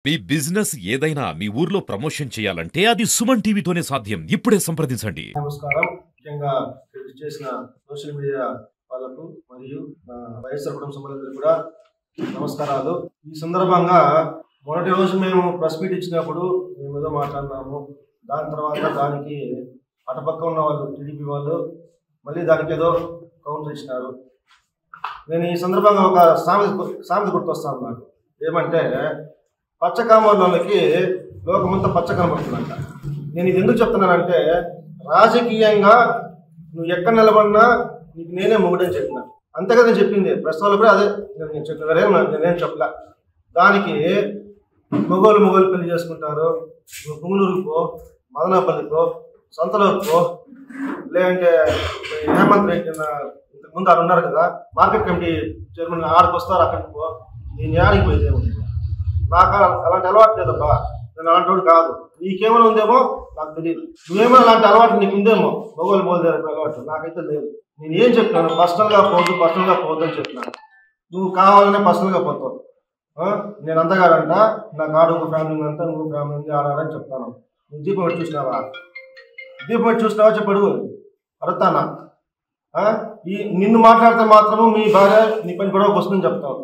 మీ business ఏదైనా మీ ఊర్లో promotion చేయాలంటే అది సుమన్ టీవీతోనే సాధ్యం. ఇప్పుడే సంప్రదించండి. నమస్కారం. ముఖ్యంగా చేసిన సోషల్ మీడియా వాళ్ళకు మరియు వైఎస్ఆర్ కుటుంబ సభ్యులందరికీ కూడా నమస్కారాలు. ఈ సందర్భంగా మొదటి రోజు మేము ప్రెస్ మీట్ ఇచ్చినప్పుడు మేము ఏదో మాట్లాడినాము. దాని తర్వాత దానికి అటుపక్క ఉన్న వాళ్ళు టీడీపీ వాళ్ళు మళ్ళీ దానికి ఏదో కౌంటర్ ఇచ్చినారు. నేను ఈ సందర్భంగా ఒక సామెత గుర్తొస్తాను నాకు. ఏమంటే పచ్చకామర్లకి లోకమంతా పచ్చ కనబడుతుందంట. నేను ఇది ఎందుకు చెప్తున్నానంటే రాజకీయంగా నువ్వు ఎక్కడ నిలబడినా నీకు నేనే మొగుడని చెప్పిన. అంతే కదా నేను చెప్పింది. ప్రెస్ వాళ్ళు కూడా అదే నేను చెప్పిన. నేనేం చెప్పలే. దానికి మొగోలు పెళ్లి చేసుకుంటారు. నువ్వు పుంగునూరుకో, మదనపల్లికో, సంతలోకో, లేదంటే హేమంత్ రెడ్డి ఇంతకుముందు ఆడు ఉన్నారు కదా మార్కెట్ కమిటీ చైర్మన్, ఆడికి వస్తారు. అక్కడికి పో. నేను యాడికి పోయితే నాకు అలాంటి అలవాటు లేదబ్బా. నేను అలాంటి వాడు కాదు. నీకేమైనా ఉందేమో నాకు తెలియదు. నువ్వేమైనా అలాంటి అలవాటు నీకు ఉందేమో. మొగోలు అలవాటు నాకైతే లేదు. నేను ఏం చెప్తున్నాను, పర్సనల్గా పోవద్దు అని చెప్తున్నాను. నువ్వు కావాలనే పర్సనల్గా పోతావు. నేను అంతగాడంట నాకు ఆడు ఒక ఫ్యామిలీ అంతా ఇంకో ఫ్యామిలీ ఉంది ఆడాడని చెప్తాను. నువ్వు దీపం పెట్టి చూసినావా చెప్పడు అడుగుతానా? నిన్ను మాట్లాడితే మాత్రము మీ భార్య నీ పని గొడవకు వస్తుందని చెప్తావు.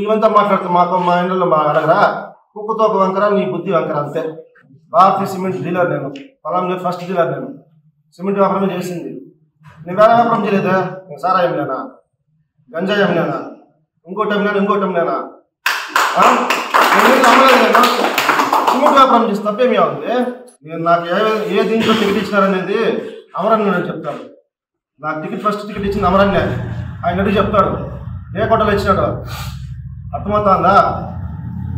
ఇవంతా మాట్లాడితే మా ఇంట్లో మా అడగరా? కుక్కతో ఒక వంకర, నీ బుద్ధి వంకర అంతే. భారతీయ సిమెంట్ డీలర్ నేను. పొలంలో ఫస్ట్ డీలర్ నేను. సిమెంట్ వ్యాపారమే చేసింది. నేను వేరే వ్యాపారం చేయలేదా? నేను సారాయం లేనా, గంజాయి అమ్మినానా, ఇంకోటి అమ్మినానా? అమ్మలేదు. నేను సిమెంట్ వ్యాపారం చేసి తప్పేమి ఉంది? నేను నాకు ఏ దీంట్లో టికెట్ ఇచ్చినారనేది అమరన్ నేను చెప్తాను. నాకు ఫస్ట్ టికెట్ ఇచ్చింది అమరన్నే. ఆయన అడిగి చెప్తాడు ఏ కొట్టలు ఇచ్చినాడు. అర్థమవుతుందా?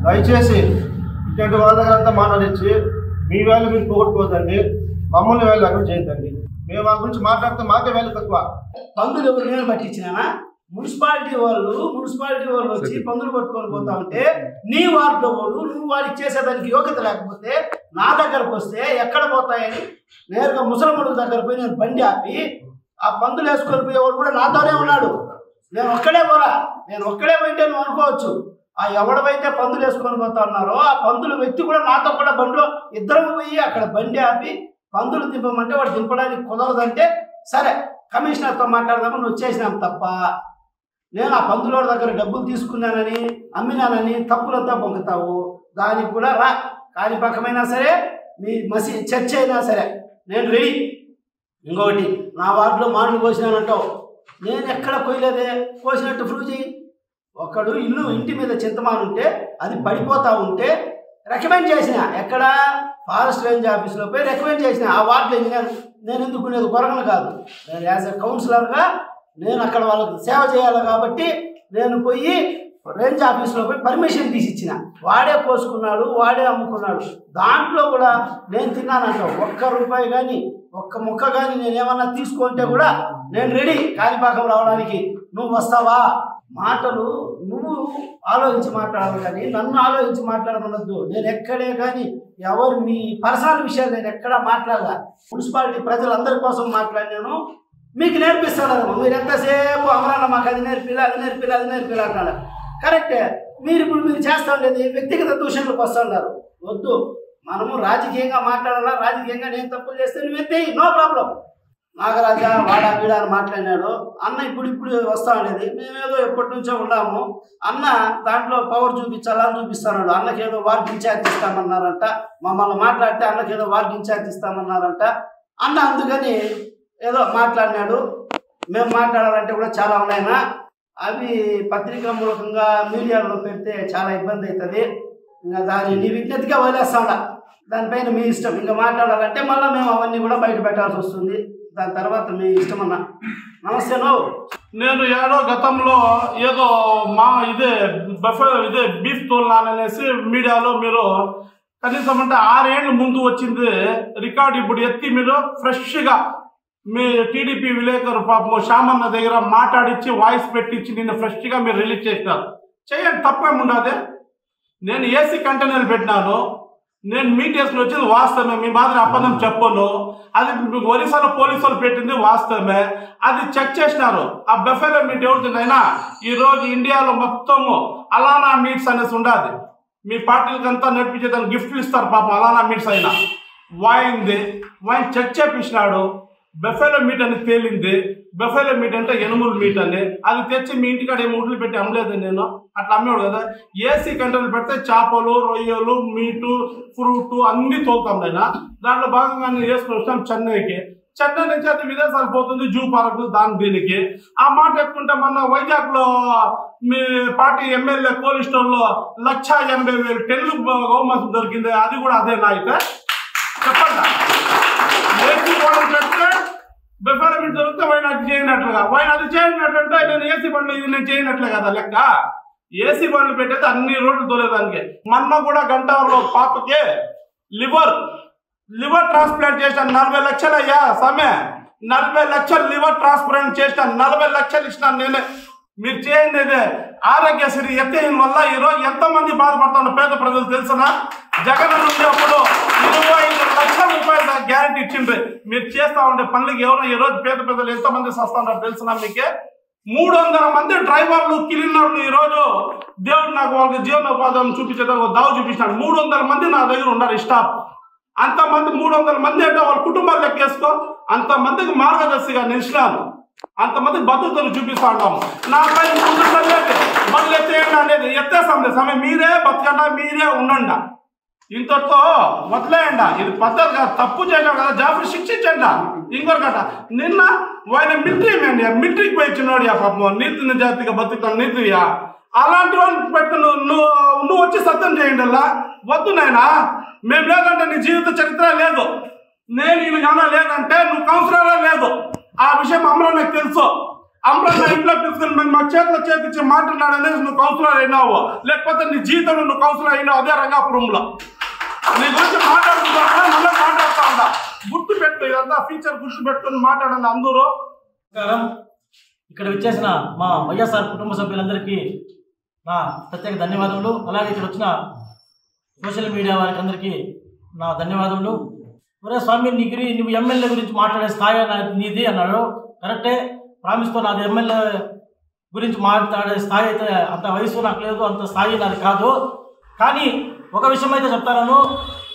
దయచేసి ఇటువంటి వాళ్ళ దగ్గర అంతా మాట్లాడించి మీ వేలు మీరు పోగొట్టుకోవద్దండి. మమ్మల్ని వేలు అక్కడ చేయొద్దండి. మేము మా గురించి మాట్లాడితే మాకే వేలు తక్కువ. పందులు ఎవరు నేను పట్టించినా? మున్సిపాలిటీ వాళ్ళు వచ్చి పందులు పట్టుకొని పోతా ఉంటే నీ వార్డులో వాళ్ళు నువ్వు వాడికి చేసేదానికి యోగ్యత లేకపోతే నా దగ్గరకు వస్తే ఎక్కడ పోతాయని నేరుగా ముసలమ్మడు దగ్గర పోయి నేను బండి ఆపి ఆ పందులు వేసుకొని పోయేవాడు కూడా నాతోనే ఉన్నాడు. నేను ఒక్కడే పోయింటే నువ్వు అనుకోవచ్చు. ఆ ఎవడవైతే పందులు వేసుకొని పోతా ఉన్నారో ఆ పందులు వ్యక్తి కూడా నాతో కూడా బండిలో ఇద్దరం పోయి అక్కడ బండి ఆపి పందులు దింపమంటే వాడు దింపడానికి కుదరదంటే సరే కమిషనర్తో మాట్లాడదాము నువ్వు చేసినాం తప్ప నేను ఆ పందులోడి దగ్గర డబ్బులు తీసుకున్నానని అమ్మినానని తప్పులంతా పొంగుతావు. దానికి కూడా రా, కాణిపాకమైనా సరే మీ చర్చ అయినా సరే నేను రెడీ. ఇంకొకటి నా వార్డులో మాటలు కోసినానంటావు. నేను ఎక్కడ కొయ్యలేదే, కోసినట్టు ప్రూవ్ చేయి. ఒకడు ఇంటి మీద చింతమాను ఉంటే అది పడిపోతూ ఉంటే రికమెండ్ చేసిన, ఎక్కడ ఫారెస్ట్ రేంజ్ ఆఫీస్లో పోయి రికమెండ్ చేసిన. ఆ వార్డులో ఇంజనీర్ నేను ఎందుకునేది కొరగను కాదు. నేను యాజ్ ఎ కౌన్సిలర్గా నేను అక్కడ వాళ్ళకి సేవ చేయాలి కాబట్టి నేను పోయి రేంజ్ ఆఫీస్లో పోయి పర్మిషన్ తీసి ఇచ్చిన. వాడే కోసుకున్నాడు, వాడే అమ్ముకున్నాడు. దాంట్లో కూడా నేను తిన్నానంటావు. ₹1 కానీ ఒక్క ముక్క కానీ నేనేమన్నా తీసుకుంటే కూడా నేను రెడీ కాణిపాకం రావడానికి. నువ్వు వస్తావా? మాటలు నువ్వు ఆలోచించి మాట్లాడాలి కానీ నన్ను ఆలోచించి మాట్లాడమన్నద్దు. నేను ఎక్కడే కానీ ఎవరు మీ పర్సనల్ విషయాలు నేను ఎక్కడా మాట్లాడాల. మున్సిపాలిటీ ప్రజలందరి కోసం మాట్లాడినాను. మీకు నేర్పిస్తాను. మీరు ఎంతసేపు అమరాన్న మాకు అది నేర్పిలా అంటారు. కరెక్టే. మీరు చేస్తూ ఉండేది వ్యక్తిగత దూషణలకు వస్తున్నారు. వద్దు, మనము రాజకీయంగా మాట్లాడాలా. రాజకీయంగా నేను తప్పులు చేస్తే నువ్వు ఎత్తే నో ప్రాబ్లం. నాగరాజా వాడా వీడా అని మాట్లాడినాడు. అన్న ఇప్పుడు వస్తా ఉండేది. మేమేదో ఎప్పటి నుంచో ఉన్నాము. అన్న దాంట్లో పవర్ చూపిస్తాడు. అన్నకి ఏదో వార్డు ఇన్ఛార్జ్ ఇస్తామన్నారంట. మమ్మల్ని మాట్లాడితే అన్నకి ఏదో వార్డు ఇన్ఛార్జ్ ఇస్తామన్నారంట. అన్న అందుకని ఏదో మాట్లాడినాడు. మేము మాట్లాడాలంటే కూడా చాలా ఉన్నాయన్నా. అవి పత్రికా మూలకంగా మీడియాలో పెడితే చాలా ఇబ్బంది అవుతుంది. ఇంకా దాన్ని నీ విజ్ఞతగా వదిలేస్తాడా. దానిపైన మీ ఇష్టం. ఇంకా మాట్లాడాలంటే మళ్ళీ మేము అవన్నీ కూడా బయట పెట్టాల్సి వస్తుంది. దాని తర్వాత మీ ఇష్టం అన్న. నమస్తే. నేను గతంలో ఏదో బీఫ్ తోలనాలనేసి మీడియాలో మీరు కనీసం అంటే 6 ఏళ్ళు ముందు వచ్చింది రికార్డు ఇప్పుడు ఎత్తి మీరు ఫ్రెష్గా మీ టీడీపీ విలేకరు పాపం శ్యామన్న దగ్గర మాట్లాడించి వాయిస్ పెట్టించి నిన్ను ఫ్రెష్గా మీరు రిలీజ్ చేసినారు. చేయండి, తప్పేముండదే. నేను ఏసీ కంటైనర్ పెట్టినాను. నేను మీడియాస్లో వచ్చింది వాస్తవమే. మీ మాదిరి అబద్ధం చెప్పను. అది ఒరిస్సాలో పోలీసులు పెట్టింది వాస్తవమే. అది చెక్ చేసినారు. ఆ బఫెలో మీట్ ఎవరిదైనా ఈరోజు ఇండియాలో మొత్తము అలానా మీట్స్ అనేసి ఉండాలి. మీ పార్టీలకంతా నడిపించేదానికి గిఫ్ట్లు ఇస్తారు పాపం అలానా మీట్స్ అయినా. వైన్ చెక్ చేపించినాడు. బెఫెలో మీట్ అని తేలింది. బెఫెలో మీట్ అంటే ఎనుముల మీట్ అని. అది తెచ్చి మీ ఇంటికాడ ఏమి ఉడ్లు పెట్టి అమ్మలేదు నేను, అట్లా అమ్మేవాడు కదా. ఏసీ కంట్రోల్ పెడితే చేపలు, రొయ్యలు, మీటు, ఫ్రూట్ అన్నీ తోలుతాం నేను. దాంట్లో భాగంగా నేను వేసుకుని వచ్చాం చెన్నైకి. చెన్నై నుంచి అయితే విదేశాలు పోతుంది, జూ పార్కులు దాని దీనికి. ఆ మాట ఎత్తుకుంటే మొన్న వైజాగ్లో మీ పార్టీ ఎమ్మెల్యే కోల్డ్ స్టోర్లో 1,80,000 టెన్లు గవర్నమెంట్ దొరికింది. అది కూడా అదేనా అయితే చెప్పండి. ఏసీ బండ్లు పెడితే బెఫెలో మీట్ దొరికితే వైన్ అది చేయనట్లుగా, వైన్ అది చేయనట్లంటే నేను ఏసీ బండ్లు ఇది నేను చేయనట్లే కదా లెక్క. ఏసీ బండ్లు పెట్టేది అన్ని రోడ్లు తోలేదానికి. మొన్న కూడా గంటవరంలో పాపకి లివర్ ట్రాన్స్ప్లాంట్ చేసిన 40 లక్షలు అయ్యా సమే. 40 లక్షలు లివర్ ట్రాన్స్ప్లాంట్ చేసిన 40 లక్షలు ఇచ్చినాను నేనే. మీరు చేయండి ఇదే. ఆరోగ్యశ్రీ ఎత్తేయడం వల్ల ఈరోజు ఎంతమంది బాధపడుతున్న పేద ప్రజలు తెలుసునా? జగన్ నుండి అప్పుడు 25 లక్షల రూపాయలు గ్యారంటీ ఇచ్చిండ్రు. మీరు చేస్తా ఉండే పనులకి ఎవరో ఈరోజు పేద ప్రజలు ఎంతమంది వస్తున్నారు తెలుసునా మీకే? 300 మంది డ్రైవర్లు, క్లీనర్లు ఈరోజు దేవుడు నాకు వాళ్ళకి జీవనోపాధి చూపించేదానికి ఒక దావు చూపించినాడు. 300 మంది నా దగ్గర ఉన్నారు స్టాఫ్. అంతమంది 300 మంది అంటే వాళ్ళ కుటుంబాలు లెక్కేసుకో. అంతమందికి మార్గదర్శిగా నిలిచినాను. అంతమంది బతుకులు చూపిస్తా ఉన్నాము. నాపై బదులు ఎత్తేయండి అనేది ఎత్తేస్తాం సమయం. మీరే బతకండా, మీరే ఉండండి. ఇంతటితో వదిలేయండి. ఇది పద్ధతి కాదు. తప్పు చేయడం కదా, జాఫర్ శిక్షించండి. ఇంకొకట నిన్న ఆయన మిలిటరీకి పోయిచ్చినాడు పాపం. నీతి నిజాతిగా బతుకుతాను నీతియా. అలాంటి వాళ్ళని పెట్టుకుని నువ్వు వచ్చి సత్యం చేయండి. అలా వద్దు నాయనా. మేము లేదంటే నీ జీవిత చరిత్ర లేదు. నేను ఈయన కానీ లేదంటే నువ్వు కౌన్సిలరే లేదు. ఆ విషయం అమరా నాకు తెలుసు. అమరా నా ఇంట్లో పిలుచుకుని మా చేతిలో చేపించి మాట్లాడాడనేది నువ్వు కౌన్సిలర్ అయినావు. లేకపోతే నీ జీవితంలో నువ్వు కౌన్సిలర్ అయినావు అదే రంగాపురంలో. నీ గురించి మాట్లాడుతున్నా మళ్ళీ మాట్లాడుతూ ఉంటా. గుర్తు పెట్టు, ఇదంతా ఫీచర్ గుర్తు పెట్టుకుని మాట్లాడండి అందరూ. ఇక్కడ వచ్చేసిన మా వైఎస్ఆర్ కుటుంబ సభ్యులందరికీ నా ప్రత్యేక ధన్యవాదములు. అలాగే ఇక్కడ వచ్చిన సోషల్ మీడియా వారికి అందరికీ నా ధన్యవాదములు. ఒరే స్వామి, నువ్వు ఎమ్మెల్యే గురించి మాట్లాడే స్థాయి నీది అన్నాడు. కరెక్టే, ప్రామిస్తో నాది ఎమ్మెల్యే గురించి మాట్లాడే స్థాయి అయితే అంత వయసు నాకు లేదు, అంత స్థాయి నాది కాదు. కానీ ఒక విషయం అయితే చెప్తాను.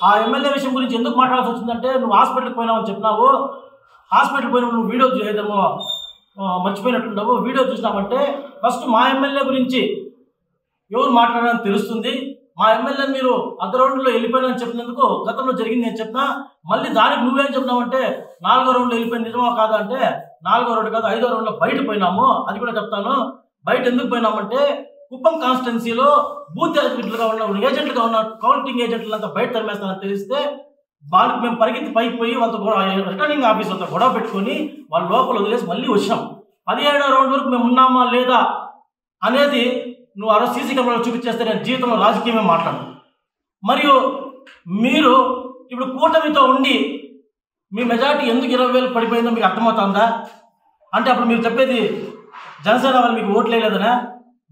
ఆ ఎమ్మెల్యే విషయం గురించి ఎందుకు మాట్లాడాల్సి వచ్చిందంటే, నువ్వు హాస్పిటల్కి పోయినావని చెప్పినావు. హాస్పిటల్కి పోయినప్పుడు నువ్వు వీడియో చేయడమో మర్చిపోయినట్టుండవు. వీడియో చూసినామంటే ఫస్ట్ మా ఎమ్మెల్యే గురించి ఎవరు మాట్లాడాలని తెలుస్తుంది. మా ఎమ్మెల్యే మీరు అర్ధ రౌండ్లో వెళ్ళిపోయినని చెప్పినందుకు గతంలో జరిగింది నేను చెప్పినా. మళ్ళీ దానికి నువ్వేం చెప్పినావంటే 4వ రౌండ్లో వెళ్ళిపోయిన నిజమా కాదా అంటే 4వ రౌండ్ కాదు 5వ రౌండ్లో బయట పోయినాము. అది కూడా చెప్తాను. బయట ఎందుకు పోయినామంటే కుప్పం కాన్స్టిట్యున్సీలో బూత్ ఏజెంట్లుగా ఉన్న కౌంటింగ్ ఏజెంట్లంతా బయట తరిమేస్తానని తెలిస్తే వాళ్ళకి మేము పరిగెత్తి పైకి పోయి వాళ్ళతో రిటర్నింగ్ ఆఫీసర్తో గొడవ పెట్టుకొని వాళ్ళ లోపల వదిలేసి మళ్ళీ వచ్చాం. 17వ రౌండ్ వరకు మేము ఉన్నామా లేదా అనేది నువ్వు ఆ రోజు సీసీ కెమెరాలో చూపించేస్తే నేను జీవితంలో రాజకీయమే మాట్లాడు. మరియు మీరు ఇప్పుడు కూటమితో ఉండి మీ మెజారిటీ ఎందుకు 20,000 పడిపోయిందో మీకు అర్థమవుతుందా? అంటే అప్పుడు మీరు చెప్పేది జనసేన వాళ్ళు మీకు ఓట్లు వేయలేదనా,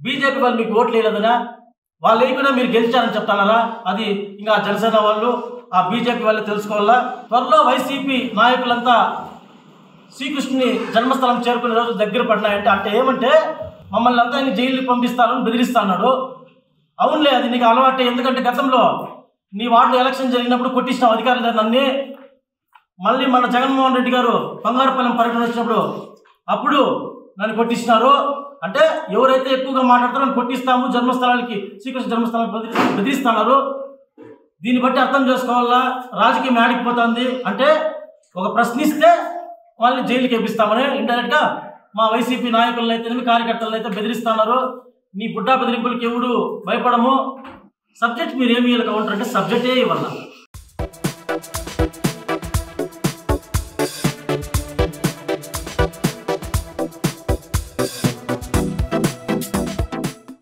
బీజేపీ వాళ్ళు మీకు ఓట్లు వేయలేదనా, వాళ్ళు వేయకుండా మీరు గెలిచారని చెప్తారా? అది ఇంకా జనసేన వాళ్ళు ఆ బీజేపీ వాళ్ళు తెలుసుకోవాలా. త్వరలో వైసీపీ నాయకులంతా శ్రీకృష్ణుని జన్మస్థలం చేరుకునే రోజు దగ్గర పడినాయంటే అంటే ఏమంటే మమ్మల్ని అంతా ఆయన జైలుకి పంపిస్తానని బెదిరిస్తున్నాడు. అవునులే, అది నీకు అలవాటే. ఎందుకంటే గతంలో నీ వార్డులో ఎలక్షన్ జరిగినప్పుడు కొట్టించిన అధికారులు నన్ను. మళ్ళీ మన జగన్మోహన్ రెడ్డి గారు బంగారుపాలెం పర్యటన వచ్చినప్పుడు అప్పుడు నన్ను కొట్టించినారు. అంటే ఎవరైతే ఎక్కువగా మాట్లాడతారో నన్ను కొట్టిస్తాము, జన్మస్థలానికి శ్రీకృష్ణ జన్మస్థలానికి బెదిరిస్తున్నారు. దీన్ని బట్టి అర్థం చేసుకోవాలా రాజకీయం ఆడిపోతుంది. అంటే ఒక ప్రశ్నిస్తే వాళ్ళని జైలుకి వేపిస్తామని ఇండైరెక్ట్గా మా వైసీపీ నాయకులను అయితే కార్యకర్తలను అయితే బెదిరిస్తున్నారు. నీ బుడ్డా బెదిరింపులకి ఎవడు భయపడము. సబ్జెక్ట్ మీరు ఏమి కౌంటర్ అంటే సబ్జెక్టే ఇవ్వాలి.